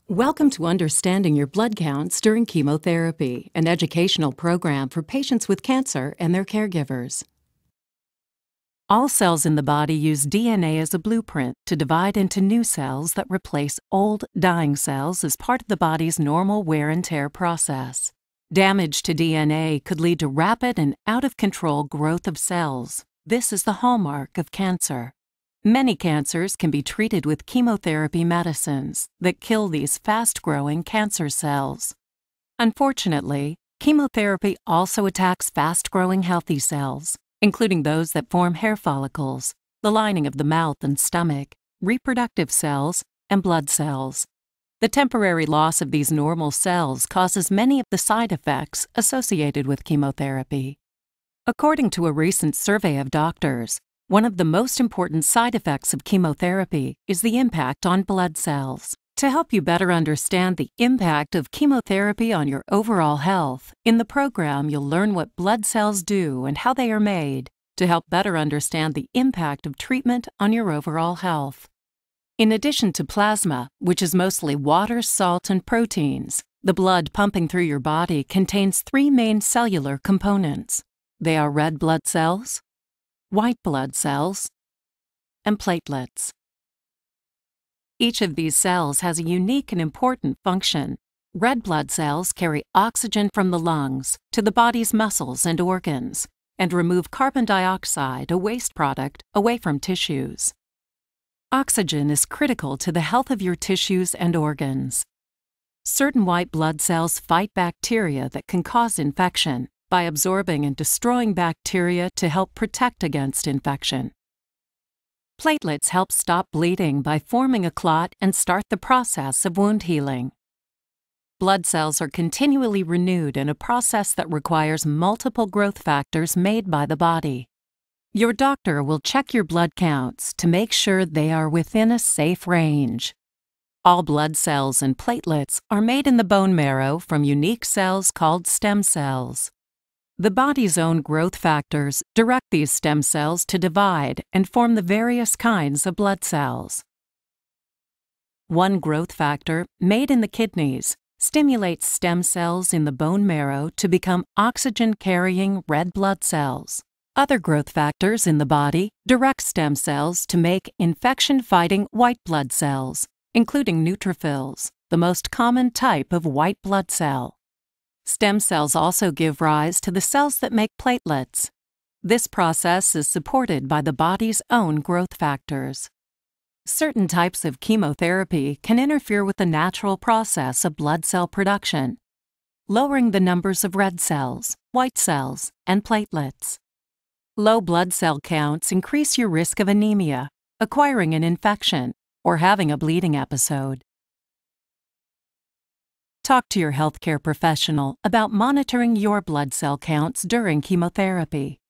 Welcome to Understanding Your Blood Counts During Chemotherapy, an educational program for patients with cancer and their caregivers. All cells in the body use DNA as a blueprint to divide into new cells that replace old, dying cells as part of the body's normal wear and tear process. Damage to DNA could lead to rapid and out-of-control growth of cells. This is the hallmark of cancer. Many cancers can be treated with chemotherapy medicines that kill these fast-growing cancer cells. Unfortunately, chemotherapy also attacks fast-growing healthy cells, including those that form hair follicles, the lining of the mouth and stomach, reproductive cells, and blood cells. The temporary loss of these normal cells causes many of the side effects associated with chemotherapy. According to a recent survey of doctors, one of the most important side effects of chemotherapy is the impact on blood cells. To help you better understand the impact of chemotherapy on your overall health, in the program you'll learn what blood cells do and how they are made to help better understand the impact of treatment on your overall health. In addition to plasma, which is mostly water, salt, and proteins, the blood pumping through your body contains three main cellular components. They are red blood cells, white blood cells, and platelets. Each of these cells has a unique and important function. Red blood cells carry oxygen from the lungs to the body's muscles and organs and remove carbon dioxide, a waste product, away from tissues. Oxygen is critical to the health of your tissues and organs. Certain white blood cells fight bacteria that can cause infection by absorbing and destroying bacteria to help protect against infection. Platelets help stop bleeding by forming a clot and start the process of wound healing. Blood cells are continually renewed in a process that requires multiple growth factors made by the body. Your doctor will check your blood counts to make sure they are within a safe range. All blood cells and platelets are made in the bone marrow from unique cells called stem cells. The body's own growth factors direct these stem cells to divide and form the various kinds of blood cells. One growth factor, made in the kidneys, stimulates stem cells in the bone marrow to become oxygen-carrying red blood cells. Other growth factors in the body direct stem cells to make infection-fighting white blood cells, including neutrophils, the most common type of white blood cell. Stem cells also give rise to the cells that make platelets. This process is supported by the body's own growth factors. Certain types of chemotherapy can interfere with the natural process of blood cell production, lowering the numbers of red cells, white cells, and platelets. Low blood cell counts increase your risk of anemia, acquiring an infection, or having a bleeding episode. Talk to your healthcare professional about monitoring your blood cell counts during chemotherapy.